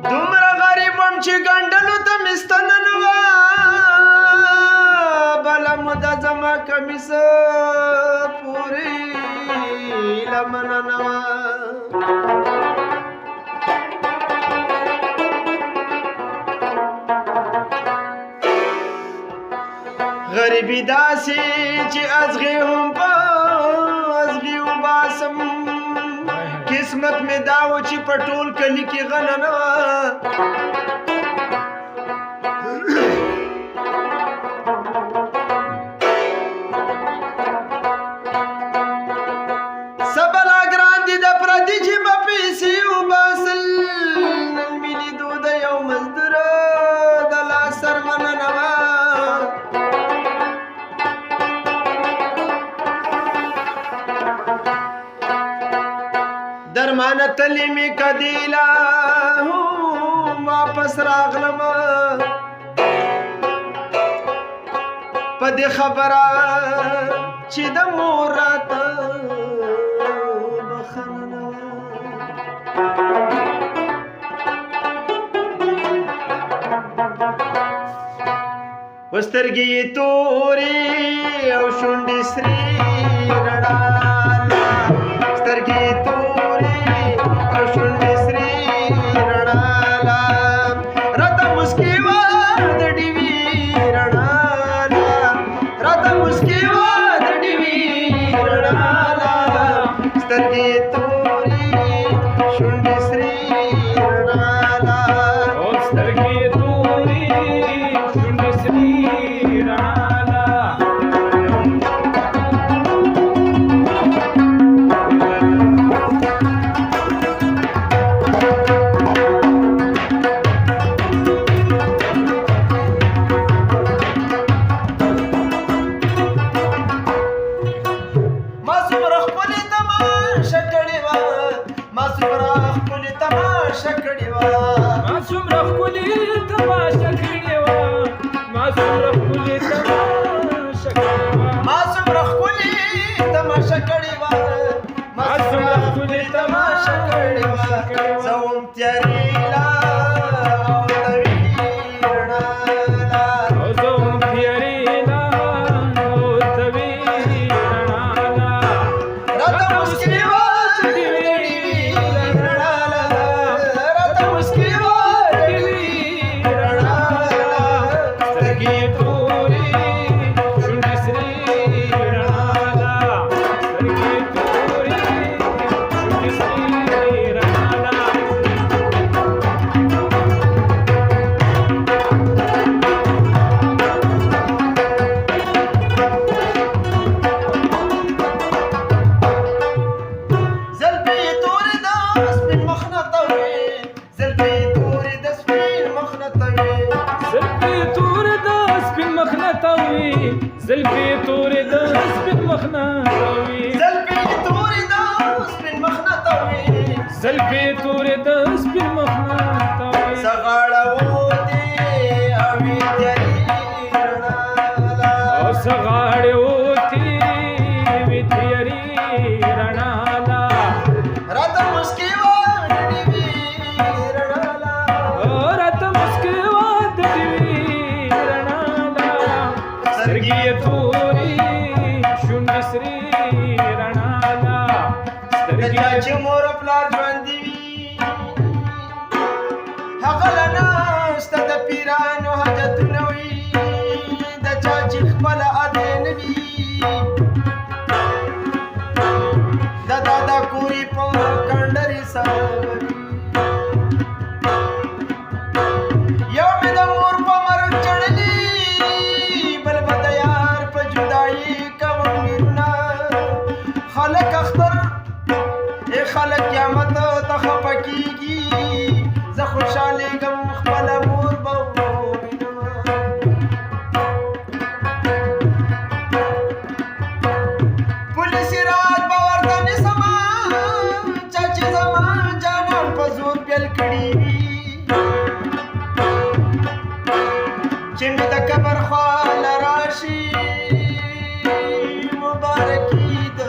دومره غریب وم چې ګنډلو ته مې ستنه نه وه بله موده زما کمیس پورې لمنه نه وه غریبي داسې چې ازغې هم په ازغې وباسم قسمت مې دا و چې په ټول کلي کې غنه نه وه څه بلا ګران دي د پردي جیبه پیسې وباسل نن مې لیدو د یو مزدوره د لاس سرمنه نه وه درمانه تلی می کدیلا واپس راغلم په دې خبره چې د مور راته بخښنه نه وه سترګې یې تورې او شونډې سرې رڼا سترګې یې تورې او شونډې سرې رڼا راته مسکې وه د ډیوې رڼا راته مسکې وه د ډیوې رڼا سترګې یې تورې شونډې سرې رڼا سترګې یې تورې شونډې سرې رڼا زلفي توري د سپین مخنا توي زلفي توري د سپین مخنا توي زلفي توري د سپین مخنا توي سغاړه وته اوي تیری رڼا او سغاړه وته وی تیری رڼا راته مسکی و دې رڼا او راته مسکی و دې رڼا سرګي توري شونډې سرې رڼا سترګې چې مور پلار ژوند وي هغه لنا ست د پیرانو حاجتونه وي د چا چې خپل اذن وي د دادا کوری په کندري سره یو مې د مور په مرګ چړلې بل بد یار په جدایي کوم میرنا خلک اختر خلک قیامت ته خپکیږي زه خوشاله غم خپل مور به پولیس رات باور ته نسما چاچی زما جانان په زور پیل کړی چې مې د قبر خال راشي مبارکي د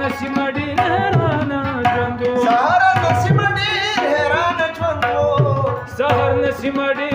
نسیم ډېر حیرانه ژوند و سهار نسیم ډېر حیرانه ژوند و سهار نسیم ډېر